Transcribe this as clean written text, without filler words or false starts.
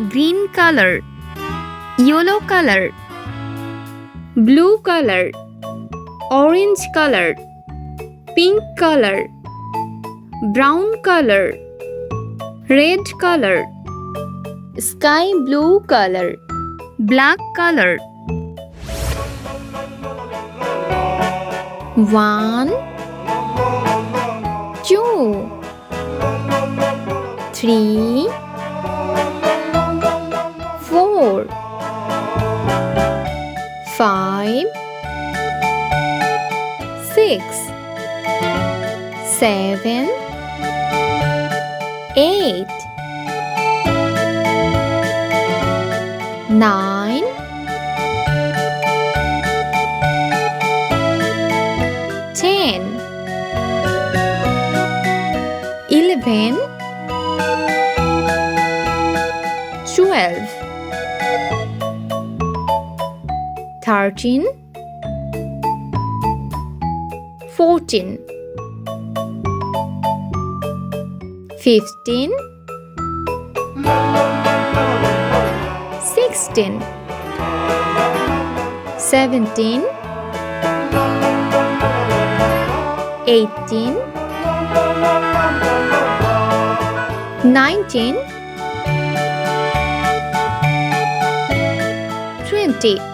green color, yellow color, blue color, orange color, pink color, brown color, red color, sky blue color, black color. 1 2 3 4 5 6 7 8 9 10 11 12 13 14 15 16 17 18 19 20